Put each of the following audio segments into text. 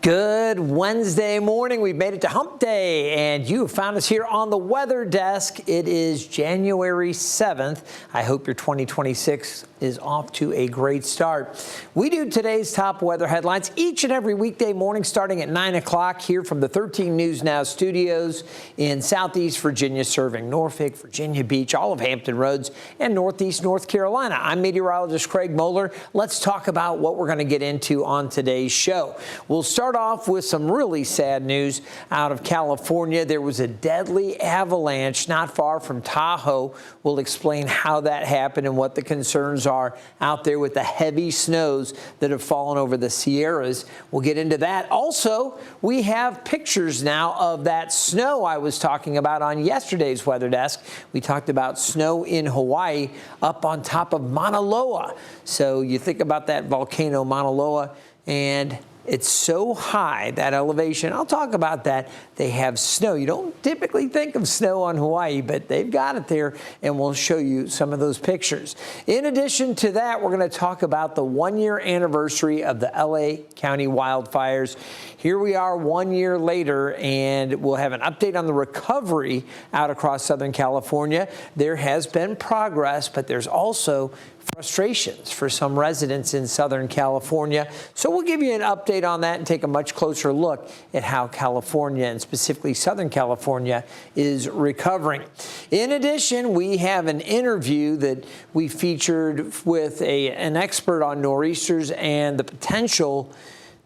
Good Wednesday morning. We've made it to Hump Day, and you have found us here on the weather desk. It is January 7th. I hope your 2026 is off to a great start. We do today's top weather headlines each and every weekday morning starting at 9 o'clock here from the 13 News Now studios in Southeast Virginia, serving Norfolk, Virginia Beach, all of Hampton Roads, and Northeast North Carolina. I'm meteorologist Craig Moeller. Let's talk about what we're going to get into on today's show. We'll start off with some really sad news out of California. There was a deadly avalanche not far from Tahoe. We'll explain how that happened and what the concerns are out there with the heavy snows that have fallen over the Sierras. We'll get into that. Also, we have pictures now of that snow I was talking about on yesterday's weather desk. We talked about snow in Hawaii up on top of Mauna Loa. So you think about that volcano Mauna Loa, and it's so high, that elevation. I'll talk about that. They have snow. You don't typically think of snow on Hawaii, but they've got it there, and we'll show you some of those pictures. In addition to that, we're going to talk about the one-year anniversary of the LA County wildfires. Here we are 1 year later, and we'll have an update on the recovery out across Southern California. There has been progress, but there's also frustrations for some residents in Southern California. So we'll give you an update on that and take a much closer look at how California, and specifically Southern California, is recovering. In addition, we have an interview that we featured with an expert on nor'easters and the potential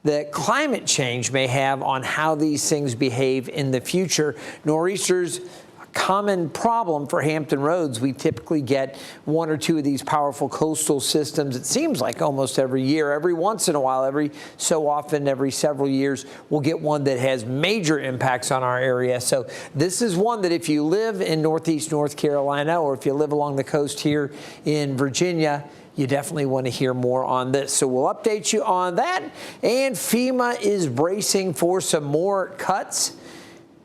that climate change may have on how these things behave in the future. Nor'easters, common problem for Hampton Roads. We typically get one or two of these powerful coastal systems. It seems like almost every year. Every once in a while, every so often, every several years, we'll get one that has major impacts on our area. So this is one that if you live in Northeast North Carolina, or if you live along the coast here in Virginia, you definitely want to hear more on this. So we'll update you on that. And FEMA is bracing for some more cuts.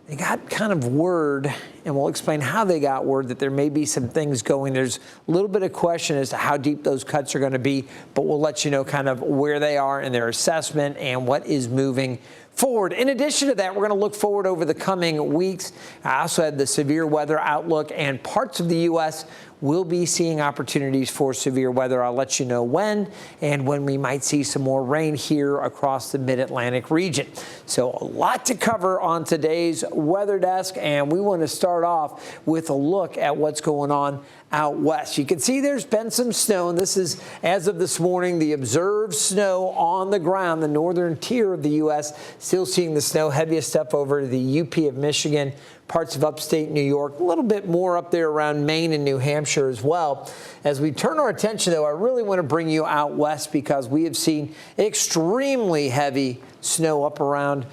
They got kind of word, and we'll explain how they got word, that there may be some things going. There's a little bit of question as to how deep those cuts are going to be, but we'll let you know kind of where they are in their assessment and what is moving forward. In addition to that, we're going to look forward over the coming weeks. I also had the severe weather outlook, and parts of the U.S. will be seeing opportunities for severe weather. I'll let you know when, and when we might see some more rain here across the mid-Atlantic region. So a lot to cover on today's weather desk, and we want to start off with a look at what's going on out west. You can see there's been some snow, and this is, as of this morning, the observed snow on the ground, the northern tier of the U.S. Still seeing the snow, heaviest stuff over the UP of Michigan, parts of upstate New York, a little bit more up there around Maine and New Hampshire as well. As we turn our attention, though, I really want to bring you out west because we have seen extremely heavy snow up around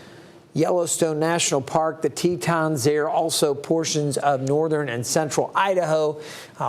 Yellowstone National Park, the Tetons there, also portions of northern and central Idaho,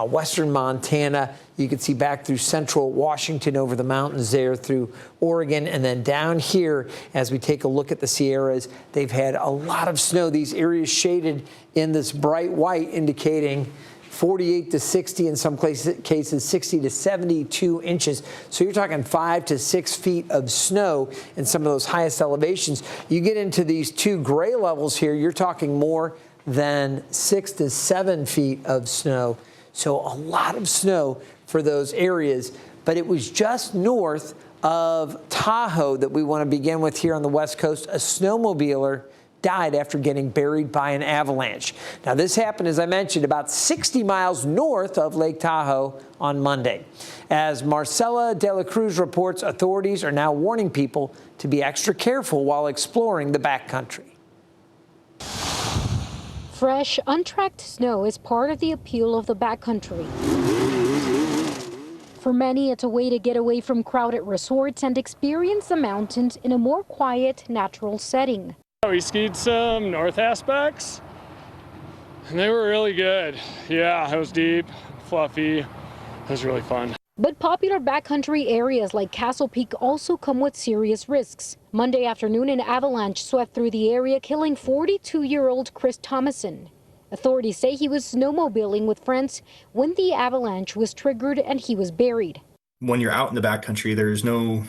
western Montana. You can see back through central Washington over the mountains there through Oregon. And then down here, as we take a look at the Sierras, they've had a lot of snow. These areas shaded in this bright white indicating 48 to 60, in some cases 60 to 72 inches. So you're talking 5 to 6 feet of snow in some of those highest elevations. You get into these two gray levels here, you're talking more than 6 to 7 feet of snow. So a lot of snow for those areas. But it was just north of Tahoe that we want to begin with here on the West Coast. A snowmobiler died after getting buried by an avalanche. Now, this happened, as I mentioned, about 60 miles north of Lake Tahoe on Monday. As Marcela de la Cruz reports, authorities are now warning people to be extra careful while exploring the backcountry. Fresh, untracked snow is part of the appeal of the backcountry. For many, it's a way to get away from crowded resorts and experience the mountains in a more quiet, natural setting. We skied some north aspects, and they were really good. Yeah, it was deep, fluffy. It was really fun. But popular backcountry areas like Castle Peak also come with serious risks. Monday afternoon, an avalanche swept through the area, killing 42-year-old Chris Thomason. Authorities say he was snowmobiling with friends when the avalanche was triggered and he was buried. When you're out in the backcountry, there's no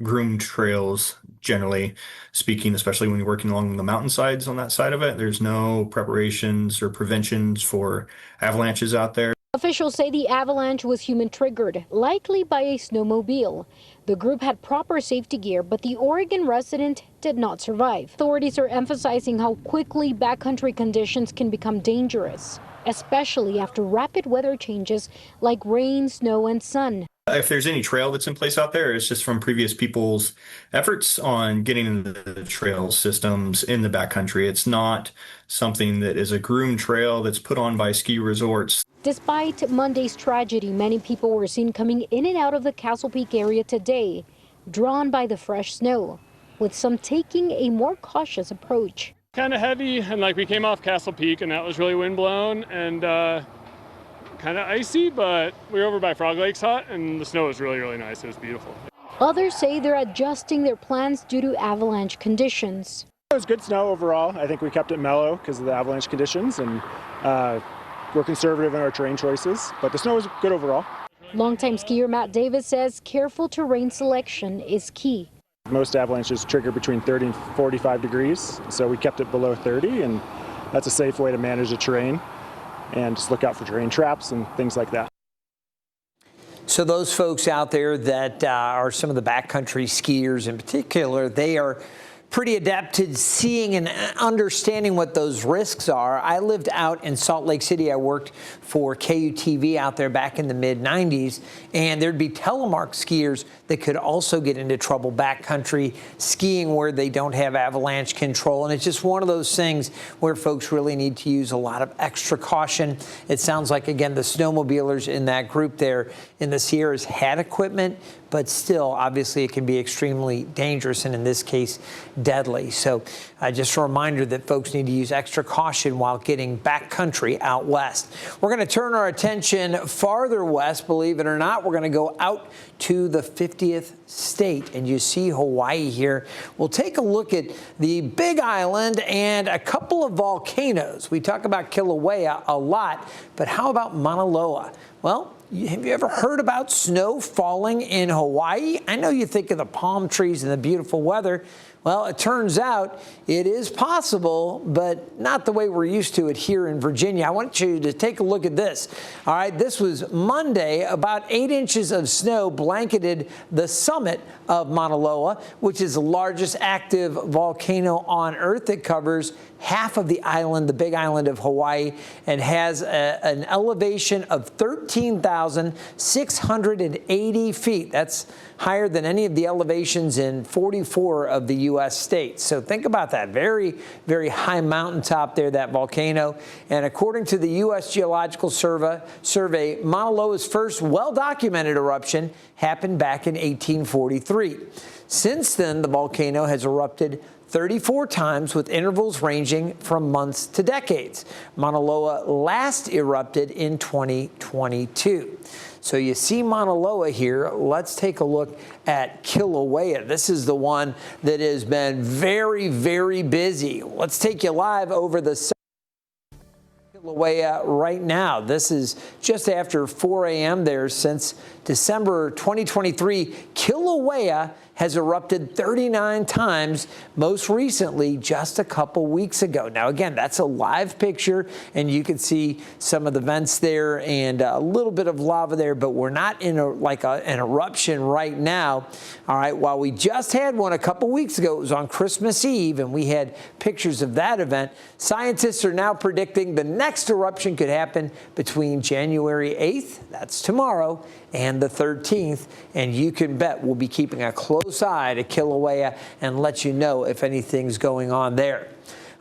groomed trails generally speaking, especially when you're working along the mountainsides on that side of it. There's no preparations or preventions for avalanches out there. Officials say the avalanche was human-triggered, likely by a snowmobile. The group had proper safety gear, but the Oregon resident did not survive. Authorities are emphasizing how quickly backcountry conditions can become dangerous, especially after rapid weather changes like rain, snow, and sun. If there's any trail that's in place out there, it's just from previous people's efforts on getting into the trail systems in the backcountry. It's not something that is a groomed trail that's put on by ski resorts. Despite Monday's tragedy, many people were seen coming in and out of the Castle Peak area today, drawn by the fresh snow, with some taking a more cautious approach. Kind of heavy, and like we came off Castle Peak and that was really windblown and kind of icy, but we were over by Frog Lake's Hut and the snow was really, really nice. It was beautiful. Others say they're adjusting their plans due to avalanche conditions. It was good snow overall. I think we kept it mellow because of the avalanche conditions, and we're conservative in our terrain choices, but the snow was good overall. Longtime skier Matt Davis says careful terrain selection is key. Most avalanches trigger between 30 and 45 degrees, so we kept it below 30, and that's a safe way to manage the terrain and just look out for terrain traps and things like that. So those folks out there that are some of the backcountry skiers in particular, they are pretty adept to seeing and understanding what those risks are. I lived out in Salt Lake City. I worked for KUTV out there back in the mid-90s, and there'd be telemark skiers that could also get into trouble backcountry skiing where they don't have avalanche control. And it's just one of those things where folks really need to use a lot of extra caution. It sounds like, again, the snowmobilers in that group there in the Sierras had equipment, but still, obviously, it can be extremely dangerous and, in this case, deadly. So just a reminder that folks need to use extra caution while getting backcountry out west. We're going to turn our attention farther west, believe it or not. We're going to go out to the 50th state, and you see Hawaii here. We'll take a look at the Big Island and a couple of volcanoes. We talk about Kilauea a lot, but how about Mauna Loa? Well, have you ever heard about snow falling in Hawaii? I know you think of the palm trees and the beautiful weather. Well, it turns out it is possible, but not the way we're used to it here in Virginia. I want you to take a look at this. All right, this was Monday. About 8 inches of snow blanketed the summit of Mauna Loa, which is the largest active volcano on Earth. It covers half of the island, the Big Island of Hawaii, and has an elevation of 13,680 feet. That's higher than any of the elevations in 44 of the U.S. states. So think about that. Very, very high mountaintop there, that volcano. And according to the U.S. Geological Survey, Mauna Loa's first well-documented eruption happened back in 1843. Since then, the volcano has erupted 34 times with intervals ranging from months to decades. Mauna Loa last erupted in 2022. So you see Mauna Loa here. Let's take a look at Kilauea. This is the one that has been very, very busy. Let's take you live over the Kilauea right now. This is just after 4 a.m. there. Since December 2023, Kilauea has erupted 39 times, most recently just a couple weeks ago. Now, again, that's a live picture, and you can see some of the vents there and a little bit of lava there, but we're not in an eruption right now. All right, while we just had one a couple weeks ago, it was on Christmas Eve, and we had pictures of that event. Scientists are now predicting the next eruption could happen between January 8th, that's tomorrow, and the 13th, and you can bet we'll be keeping a close eye to Kilauea and let you know if anything's going on there.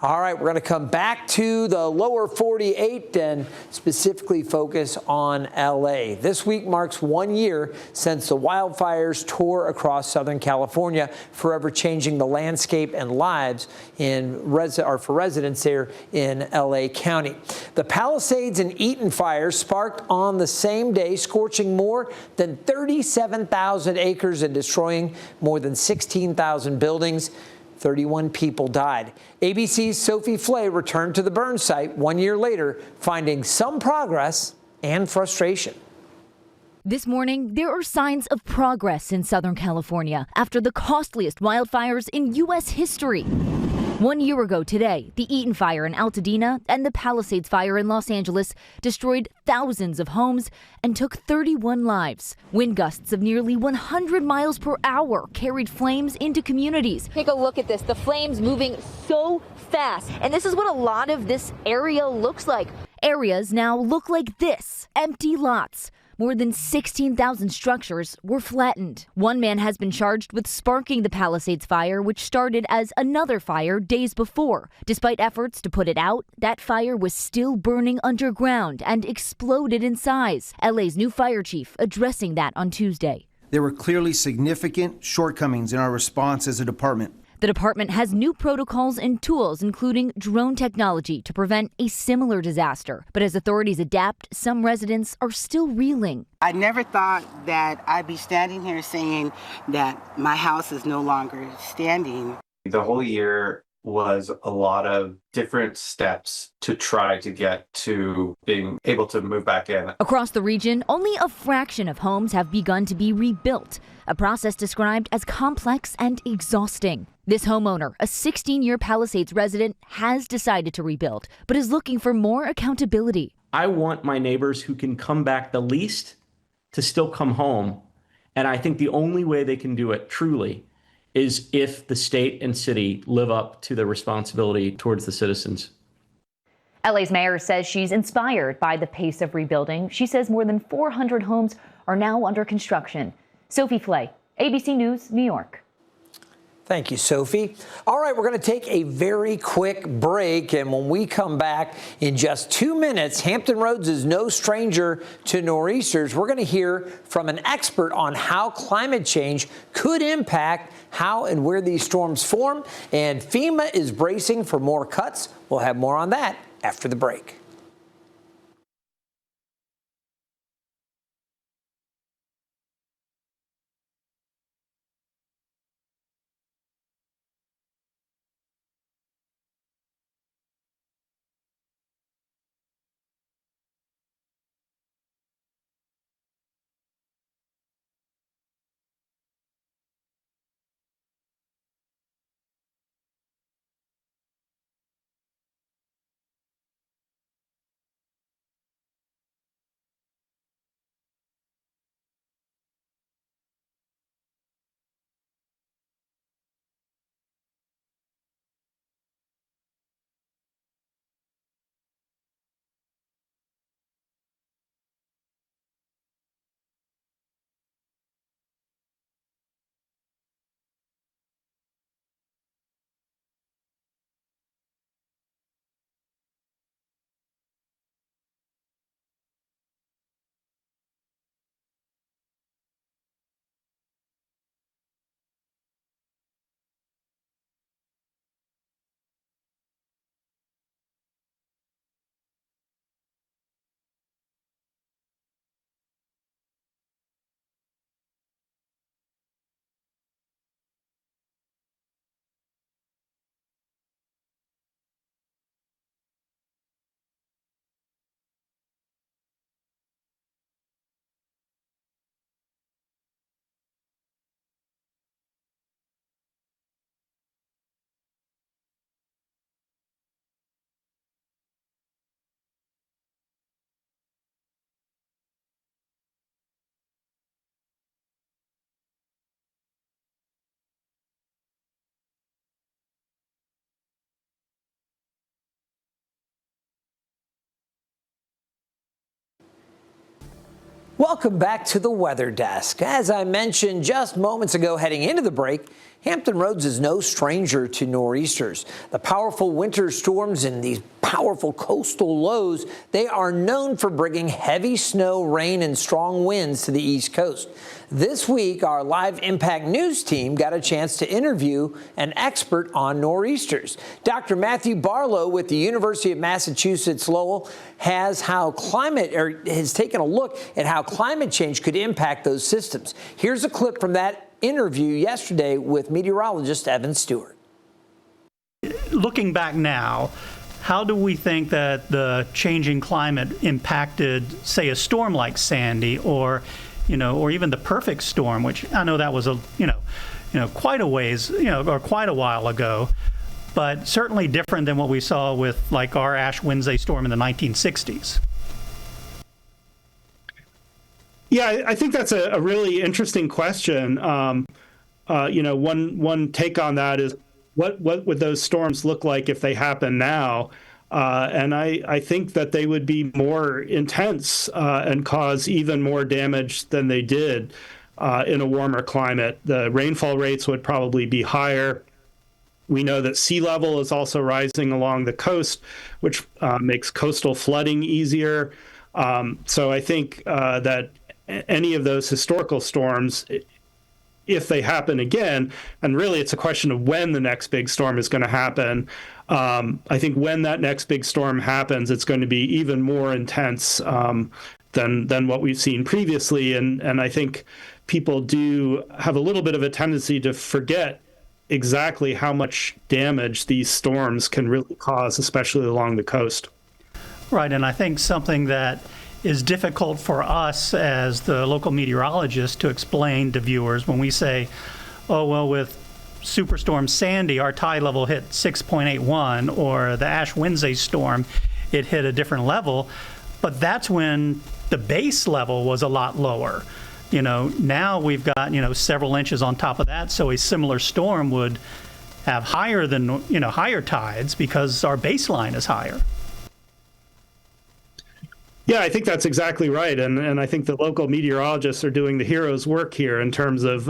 All right, we're going to come back to the lower 48 and specifically focus on L.A. This week marks 1 year since the wildfires tore across Southern California, forever changing the landscape and lives for residents there in L.A. County. The Palisades and Eaton fires sparked on the same day, scorching more than 37,000 acres and destroying more than 16,000 buildings. 31 people died. ABC's Sophie Flay returned to the burn site 1 year later, finding some progress and frustration. This morning, there are signs of progress in Southern California after the costliest wildfires in U.S. history. 1 year ago today, the Eaton Fire in Altadena and the Palisades Fire in Los Angeles destroyed thousands of homes and took 31 lives. Wind gusts of nearly 100 miles per hour carried flames into communities. Take a look at this. The flames moving so fast. And this is what a lot of this area looks like. Areas now look like this, empty lots. More than 16,000 structures were flattened. One man has been charged with sparking the Palisades fire, which started as another fire days before. Despite efforts to put it out, that fire was still burning underground and exploded in size. LA's new fire chief addressing that on Tuesday. There were clearly significant shortcomings in our response as a department. The department has new protocols and tools, including drone technology, to prevent a similar disaster. But as authorities adapt, some residents are still reeling. I never thought that I'd be standing here saying that my house is no longer standing. The whole year was a lot of different steps to try to get to being able to move back in. Across the region, only a fraction of homes have begun to be rebuilt, a process described as complex and exhausting. This homeowner, a 16-year Palisades resident, has decided to rebuild, but is looking for more accountability. I want my neighbors who can come back the least to still come home. And I think the only way they can do it truly is if the state and city live up to their responsibility towards the citizens. LA's mayor says she's inspired by the pace of rebuilding. She says more than 400 homes are now under construction. Sophie Flay, ABC News, New York. Thank you, Sophie. All right, we're going to take a very quick break, and when we come back in just 2 minutes, Hampton Roads is no stranger to nor'easters. We're going to hear from an expert on how climate change could impact how and where these storms form, and FEMA is bracing for more cuts. We'll have more on that after the break. Welcome back to the Weather Desk. As I mentioned just moments ago heading into the break, Hampton Roads is no stranger to nor'easters. The powerful winter storms and these powerful coastal lows, they are known for bringing heavy snow, rain, and strong winds to the East Coast. This week, our Live Impact News team got a chance to interview an expert on nor'easters. Dr. Matthew Barlow with the University of Massachusetts Lowell has taken a look at how climate change could impact those systems. Here's a clip from that interview yesterday with meteorologist Evan Stewart. Looking back now, how do we think that the changing climate impacted, say, a storm like Sandy or or even the perfect storm, which I know that was quite a ways, or quite a while ago, but certainly different than what we saw with like our Ash Wednesday storm in the 1960s. Yeah, I think that's a really interesting question. One take on that is what would those storms look like if they happen now? And I think that they would be more intense and cause even more damage than they did in a warmer climate. The rainfall rates would probably be higher. We know that sea level is also rising along the coast, which makes coastal flooding easier. So I think that any of those historical storms, if they happen again, and really it's a question of when the next big storm is going to happen. I think when that next big storm happens, it's going to be even more intense than what we've seen previously. And I think people do have a little bit of a tendency to forget exactly how much damage these storms can really cause, especially along the coast. Right, and I think something that is difficult for us as the local meteorologist to explain to viewers when we say, oh, well, with Superstorm Sandy, our tide level hit 6.81, or the Ash Wednesday storm, it hit a different level. But that's when the base level was a lot lower. Now we've got, several inches on top of that. So a similar storm would have higher tides because our baseline is higher. Yeah, I think that's exactly right. And I think the local meteorologists are doing the hero's work here in terms of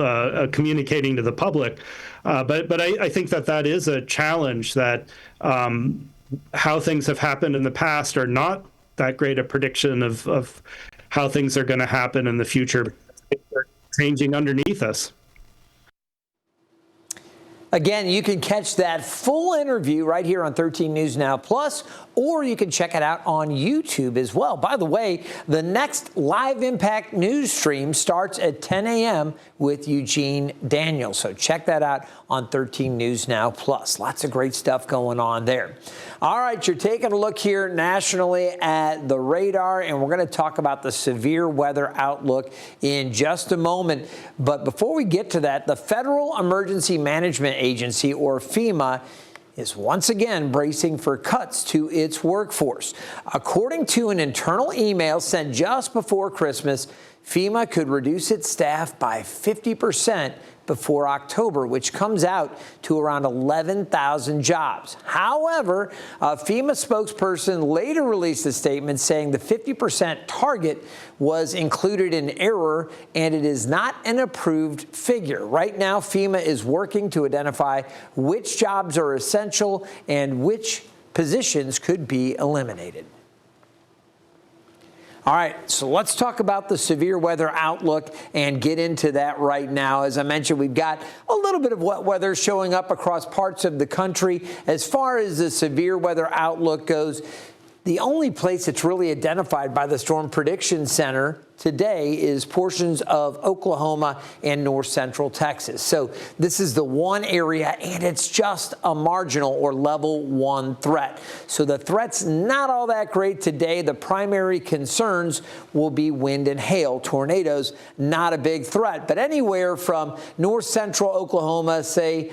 communicating to the public. But I think that is a challenge, that how things have happened in the past are not that great a prediction of how things are going to happen in the future. They're changing underneath us. Again, you can catch that full interview right here on 13 News Now Plus, or you can check it out on YouTube as well. By the way, the next live impact news stream starts at 10 a.m. with Eugene Daniels. So check that out on 13 News Now Plus. Lots of great stuff going on there. All right, you're taking a look here nationally at the radar, and we're going to talk about the severe weather outlook in just a moment. But before we get to that, the Federal Emergency Management Agency, or FEMA, is once again bracing for cuts to its workforce. According to an internal email sent just before Christmas, FEMA could reduce its staff by 50% before October, which comes out to around 11,000 jobs. However, a FEMA spokesperson later released a statement saying the 50% target was included in error and it is not an approved figure. Right now, FEMA is working to identify which jobs are essential and which positions could be eliminated. All right, so let's talk about the severe weather outlook and get into that right now. As I mentioned, we've got a little bit of wet weather showing up across parts of the country. As far as the severe weather outlook goes, the only place that's really identified by the Storm Prediction Center today is portions of Oklahoma and north central Texas. So this is the one area, and it's just a marginal or level 1 threat. So the threat's not all that great today. The primary concerns will be wind and hail. Tornadoes, not a big threat, but anywhere from north central Oklahoma, say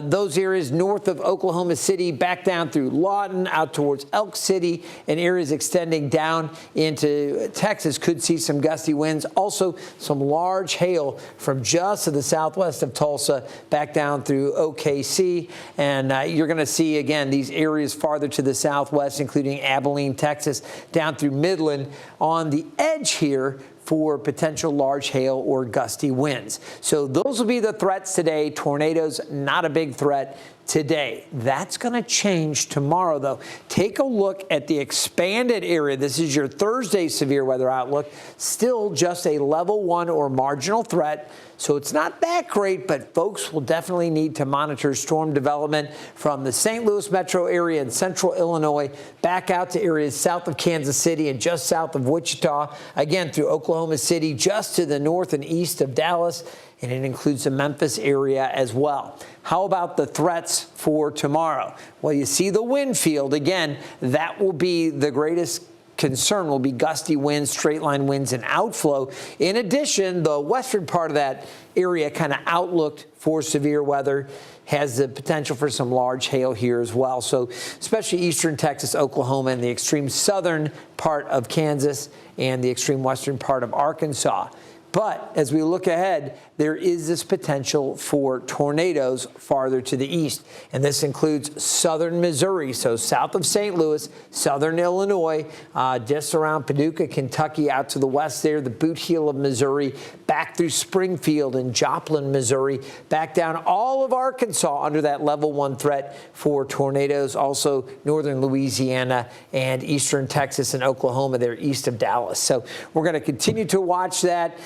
those areas north of Oklahoma City, back down through Lawton, out towards Elk City, and areas extending down into Texas could see some gusty winds. Also, some large hail from just to the southwest of Tulsa back down through OKC. And you're going to see, again, these areas farther to the southwest, including Abilene, Texas, down through Midland on the edge here for potential large hail or gusty winds. So those will be the threats today. Tornadoes, not a big threat today. That's going to change tomorrow, though. Take a look at the expanded area. This is your Thursday severe weather outlook. Still just a level 1 or marginal threat. So it's not that great, but folks will definitely need to monitor storm development from the St. Louis metro area and central Illinois back out to areas south of Kansas City and just south of Wichita, again through Oklahoma City, just to the north and east of Dallas, and it includes the Memphis area as well. How about the threats for tomorrow? Well, you see the wind field. Again, that will be the greatest concern will be gusty winds, straight line winds, and outflow. In addition, the western part of that area kind of outlooked for severe weather has the potential for some large hail here as well. So especially eastern Texas, Oklahoma, and the extreme southern part of Kansas and the extreme western part of Arkansas. But as we look ahead, there is this potential for tornadoes farther to the east. And this includes southern Missouri, so south of St. Louis, southern Illinois, just around Paducah, Kentucky, out to the west there, the boot heel of Missouri, back through Springfield and Joplin, Missouri, back down all of Arkansas under that level 1 threat for tornadoes. Also northern Louisiana and eastern Texas and Oklahoma there east of Dallas. So we're going to continue to watch that.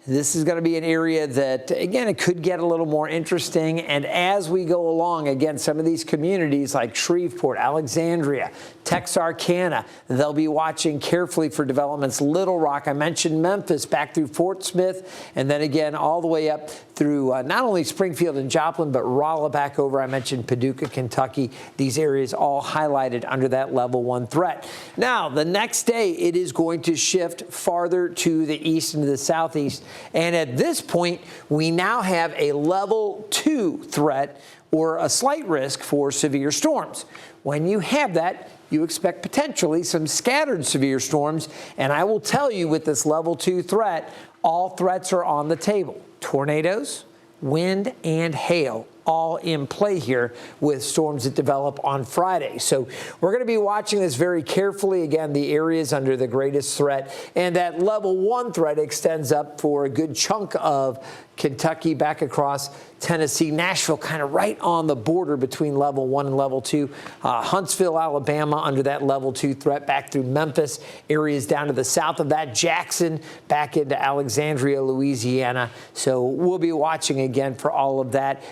This is going to be an area that, again, it could get a little more interesting. And as we go along, again, some of these communities like Shreveport, Alexandria, Texarkana, they'll be watching carefully for developments. Little Rock, I mentioned Memphis, back through Fort Smith, and then again all the way up through not only Springfield and Joplin, but Rolla back over. I mentioned Paducah, Kentucky. These areas all highlighted under that level 1 threat. Now, the next day, it is going to shift farther to the east and to the southeast. And at this point, we now have a level 2 threat or a slight risk for severe storms. When you have that, you expect potentially some scattered severe storms. And I will tell you, with this level 2 threat, all threats are on the table. Tornadoes, wind, and hail all in play here with storms that develop on Friday. So we're going to be watching this very carefully. Again, the areas under the greatest threat, and that level 1 threat extends up for a good chunk of Kentucky back across Tennessee, Nashville, kind of right on the border between level 1 and level 2. Huntsville, Alabama, under that level 2 threat, back through Memphis, areas down to the south of that, Jackson, back into Alexandria, Louisiana. So we'll be watching again for all of that.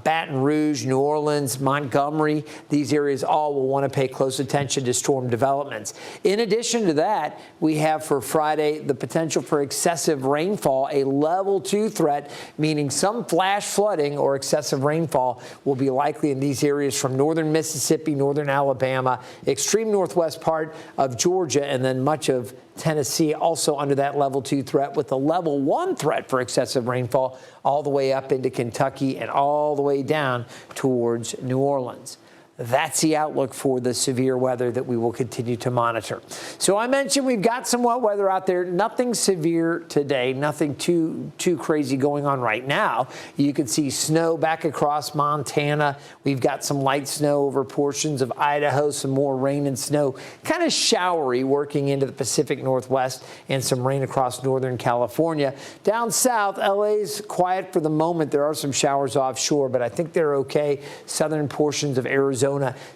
Baton Rouge, New Orleans, Montgomery, these areas all will want to pay close attention to storm developments. In addition to that, we have for Friday the potential for excessive rainfall, a level 2 threat, meaning some flash flooding or excessive rainfall will be likely in these areas from northern Mississippi, northern Alabama, extreme northwest part of Georgia, and then much of Tennessee also under that level 2 threat, with a level 1 threat for excessive rainfall all the way up into Kentucky and all the way down towards New Orleans. That's the outlook for the severe weather that we will continue to monitor. So I mentioned we've got some wet weather out there. Nothing severe today, nothing too crazy going on right now. You can see snow back across Montana. We've got some light snow over portions of Idaho, some more rain and snow, kind of showery working into the Pacific Northwest, and some rain across Northern California. Down south, LA's quiet for the moment. There are some showers offshore, but I think they're okay. Southern portions of Arizona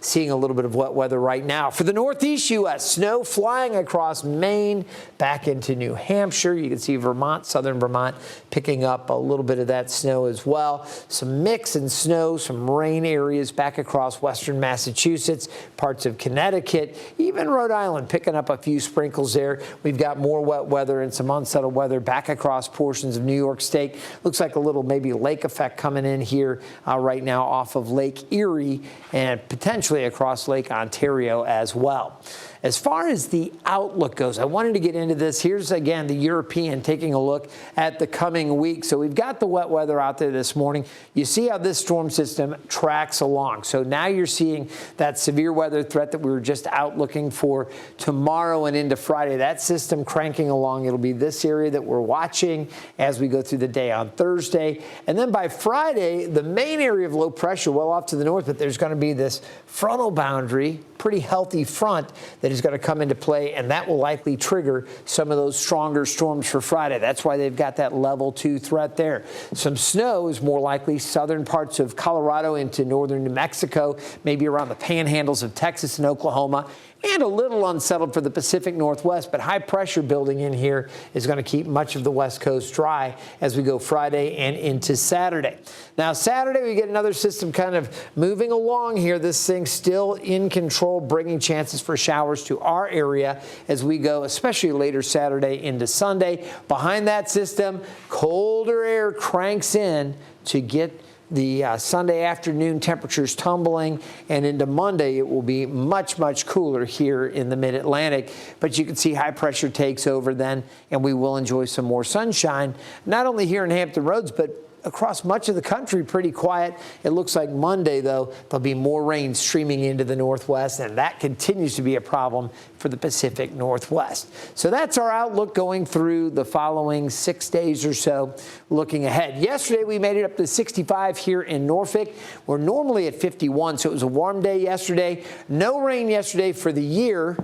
seeing a little bit of wet weather right now. For the northeast U.S., snow flying across Maine, back into New Hampshire. You can see Vermont, southern Vermont, picking up a little bit of that snow as well. Some mix and snow, some rain areas back across western Massachusetts, parts of Connecticut, even Rhode Island picking up a few sprinkles there. We've got more wet weather and some unsettled weather back across portions of New York State. Looks like a little maybe lake effect coming in here right now off of Lake Erie and potentially across Lake Ontario as well. As far as the outlook goes, I wanted to get into this. Here's, again, the European taking a look at the coming week. So we've got the wet weather out there this morning. You see how this storm system tracks along. So now you're seeing that severe weather threat that we were just out looking for tomorrow and into Friday. That system cranking along. It'll be this area that we're watching as we go through the day on Thursday. And then by Friday, the main area of low pressure well off to the north, but there's going to be this frontal boundary, pretty healthy front that is going to come into play, and that will likely trigger some of those stronger storms for Friday. That's why they've got that level 2 threat there. Some snow is more likely southern parts of Colorado into northern New Mexico, maybe around the panhandles of Texas and Oklahoma, and a little unsettled for the Pacific Northwest, but high pressure building in here is going to keep much of the West Coast dry as we go Friday and into Saturday. Now, Saturday, we get another system kind of moving along here. This thing still in control, bringing chances for showers to our area as we go, especially later Saturday into Sunday. Behind that system, colder air cranks in to get The Sunday afternoon temperatures tumbling, and into Monday it will be much, much cooler here in the mid-Atlantic. But you can see high pressure takes over then, and we will enjoy some more sunshine, not only here in Hampton Roads, but across much of the country. Pretty quiet. It looks like Monday, though, there'll be more rain streaming into the northwest, and that continues to be a problem for the Pacific Northwest. So that's our outlook going through the following 6 days or so. Looking ahead, yesterday we made it up to 65 here in Norfolk. We're normally at 51, so it was a warm day yesterday. No rain yesterday for the year.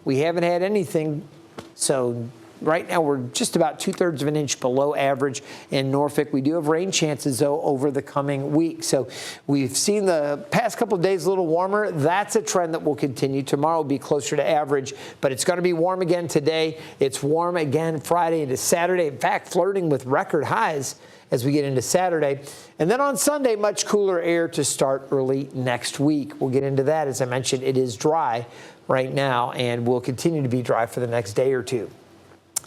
We haven't had anything, so right now, we're just about 2/3 of an inch below average in Norfolk. We do have rain chances, though, over the coming week. So we've seen the past couple of days a little warmer. That's a trend that will continue. Tomorrow will be closer to average, but it's going to be warm again today. It's warm again Friday into Saturday. In fact, flirting with record highs as we get into Saturday. And then on Sunday, much cooler air to start early next week. We'll get into that. As I mentioned, it is dry right now and will continue to be dry for the next day or two.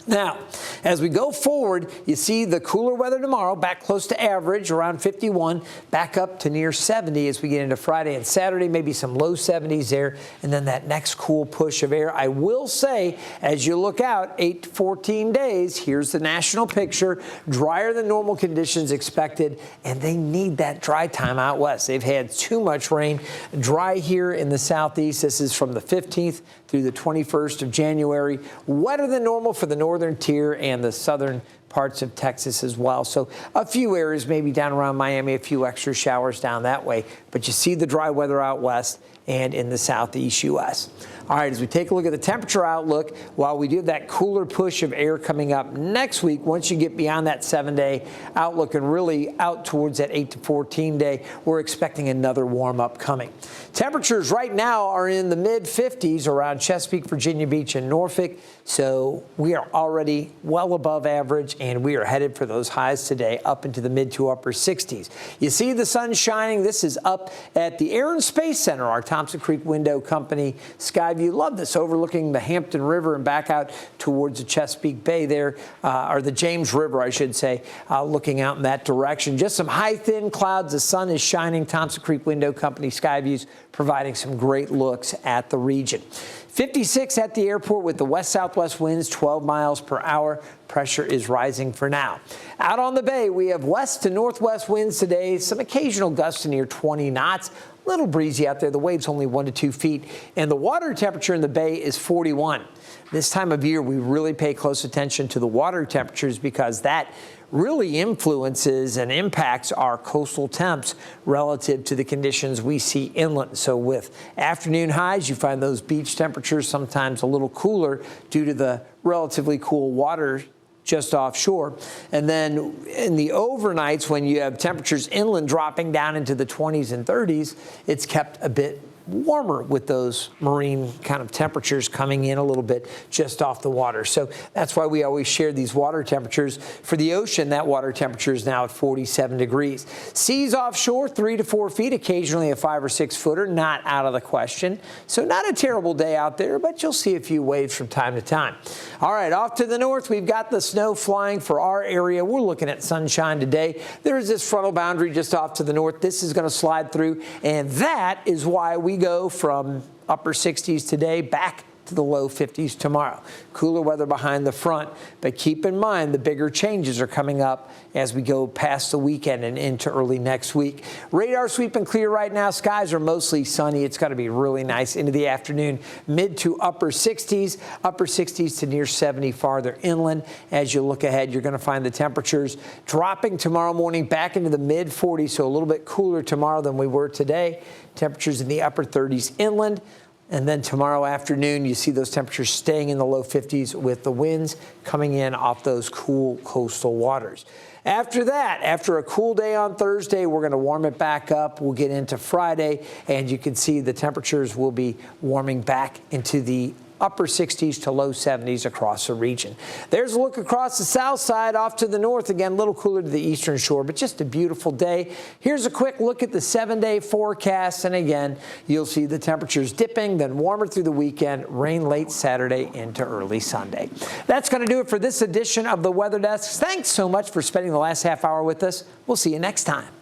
Now, as we go forward, you see the cooler weather tomorrow, back close to average, around 51, back up to near 70 as we get into Friday and Saturday, maybe some low 70s there, and then that next cool push of air. I will say, as you look out 8 to 14 days, here's the national picture, drier than normal conditions expected, and they need that dry time out west. They've had too much rain. Dry here in the southeast. This is from the 15th through the 21st of January. Wetter than normal for the northern tier and the southern parts of Texas as well. So a few areas maybe down around Miami, a few extra showers down that way. But you see the dry weather out west and in the southeast U.S. All right, as we take a look at the temperature outlook, while we do have that cooler push of air coming up next week, once you get beyond that 7-day outlook and really out towards that 8 to 14 day, we're expecting another warm up coming. Temperatures right now are in the mid-50s around Chesapeake, Virginia Beach, and Norfolk. So we are already well above average, and we are headed for those highs today up into the mid to upper 60s. You see the sun shining. This is up at the Air and Space Center, our Thompson Creek Window Company Skyview. Love this, overlooking the Hampton River and back out towards the Chesapeake Bay there, or the James River, I should say, looking out in that direction. Just some high, thin clouds. The sun is shining. Thompson Creek Window Company Skyviews providing some great looks at the region. 56 at the airport with the west-southwest winds, 12 miles per hour. Pressure is rising for now. Out on the bay, we have west to northwest winds today. Some occasional gusts to near 20 knots. A little breezy out there. The wave's only 1 to 2 feet. And the water temperature in the bay is 41. This time of year, we really pay close attention to the water temperatures because that really influences and impacts our coastal temps relative to the conditions we see inland. So with afternoon highs, you find those beach temperatures sometimes a little cooler due to the relatively cool water just offshore. And then in the overnights, when you have temperatures inland dropping down into the 20s and 30s, it's kept a bit warmer with those marine kind of temperatures coming in a little bit just off the water. So that's why we always share these water temperatures. For the ocean, that water temperature is now at 47 degrees. Seas offshore, 3 to 4 feet, occasionally a 5 or 6 footer, not out of the question. So not a terrible day out there, but you'll see a few waves from time to time. All right, off to the north, we've got the snow flying for our area. We're looking at sunshine today. There's this frontal boundary just off to the north. This is going to slide through, and that is why we go from upper 60s today back to the low 50s tomorrow. Cooler weather behind the front, but keep in mind the bigger changes are coming up as we go past the weekend and into early next week. Radar sweep and clear right now. Skies are mostly sunny. It's going to be really nice into the afternoon. Mid to upper 60s to near 70 farther inland. As you look ahead, you're going to find the temperatures dropping tomorrow morning back into the mid 40s, so a little bit cooler tomorrow than we were today. Temperatures in the upper 30s inland. And then tomorrow afternoon, you see those temperatures staying in the low 50s with the winds coming in off those cool coastal waters. After that, after a cool day on Thursday, we're going to warm it back up. We'll get into Friday, and you can see the temperatures will be warming back into the upper 60s to low 70s across the region. There's a look across the south side off to the north. Again, a little cooler to the eastern shore, but just a beautiful day. Here's a quick look at the 7-day forecast. And again, you'll see the temperatures dipping, then warmer through the weekend, rain late Saturday into early Sunday. That's going to do it for this edition of the Weather Desk. Thanks so much for spending the last half hour with us. We'll see you next time.